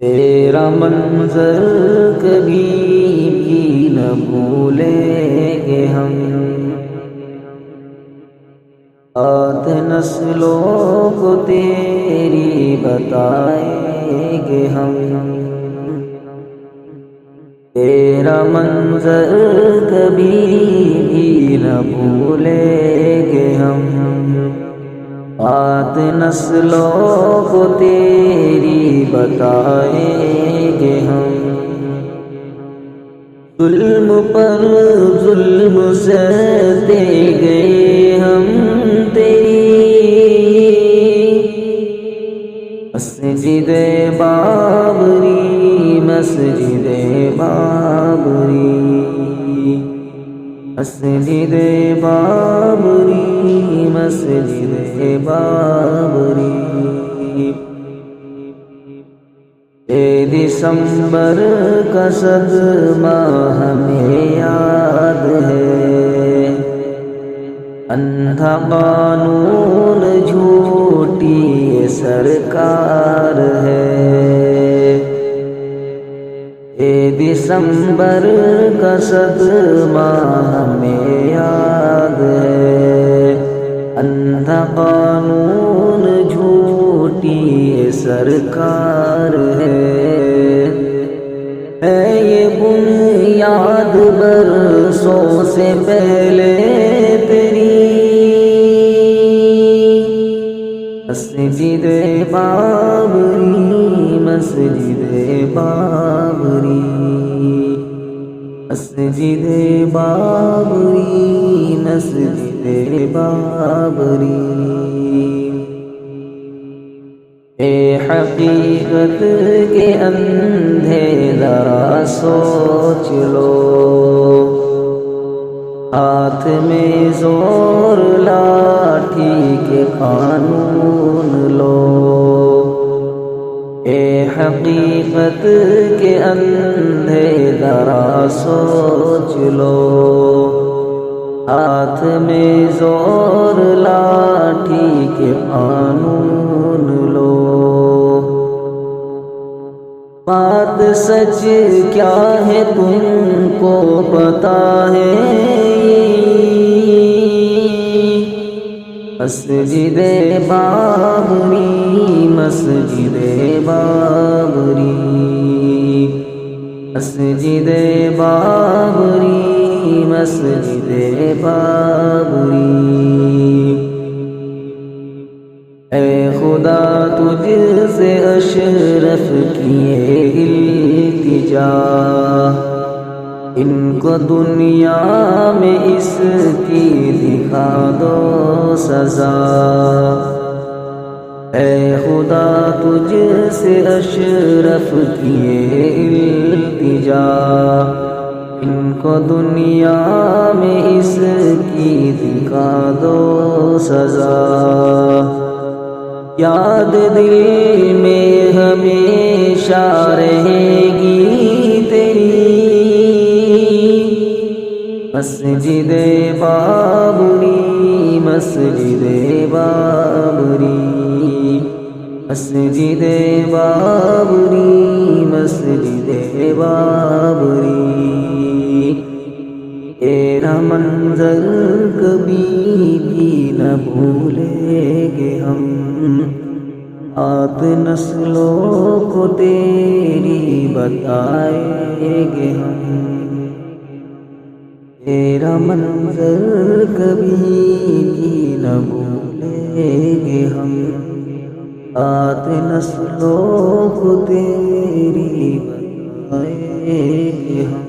تیرا منظر کبھی بھی نہ بھولیں گے ہم، آت نسلوں کو تیری بتائیں گے ہم۔ تیرا منظر کبھی بھی نہ بھولیں گے ہم، آت نسلوں کو تیری بتائیں گے ہم۔ ظلم پر ظلم سہتے گئے ہم تیری، مسجد بابری مسجد بابری مسجد بابری مسجد بابری۔ دسمبر کا صدمہ ہمیں یاد ہے، اندھا قانون جھوٹی سرکار ہے۔ دسمبر کا صدمہ ہمیں یاد ہے، اندھا قانون جھوٹی سرکار ہے۔ یہ بنیاد برسوں سے پہلے تیری، مسجد بابری مسجد بابری مسجد بابری مسجد بابری۔ اے حقیقت کے اندھے ذرا سوچ لو، ہاتھ میں زور لاٹھی کے قانون لو۔ اے حقیقت کے اندھے ذرا سوچ لو، ہاتھ میں زور لاٹھی کے قانون لو۔ بات سچ کیا ہے تم کو پتا ہے، مسجد بابری مسجد بابری مسجد بابری مسجد بابری۔ اے خدا تجھ سے اشرف کیے التجا، ان کو دنیا میں اس کی دکھا دو سزا۔ اے خدا تجھ سے اشرف کیے التجا، ان کو دنیا میں اس کی دکھا دو سزا۔ یاد دل میں ہمیشہ رہے گی تیری، مسجد بابری مسجد بابری مسجد بابری مسجد بابری۔ تیرا منظر کبھی بھی نہ بھولیں گے ہم، آت نسلوں کو تیری بتائیں گے ہم۔ تیرا منظر کبھی بھی نہ بھولیں گے ہم، آت نسلوں کو تیری بتائیں گے ہم۔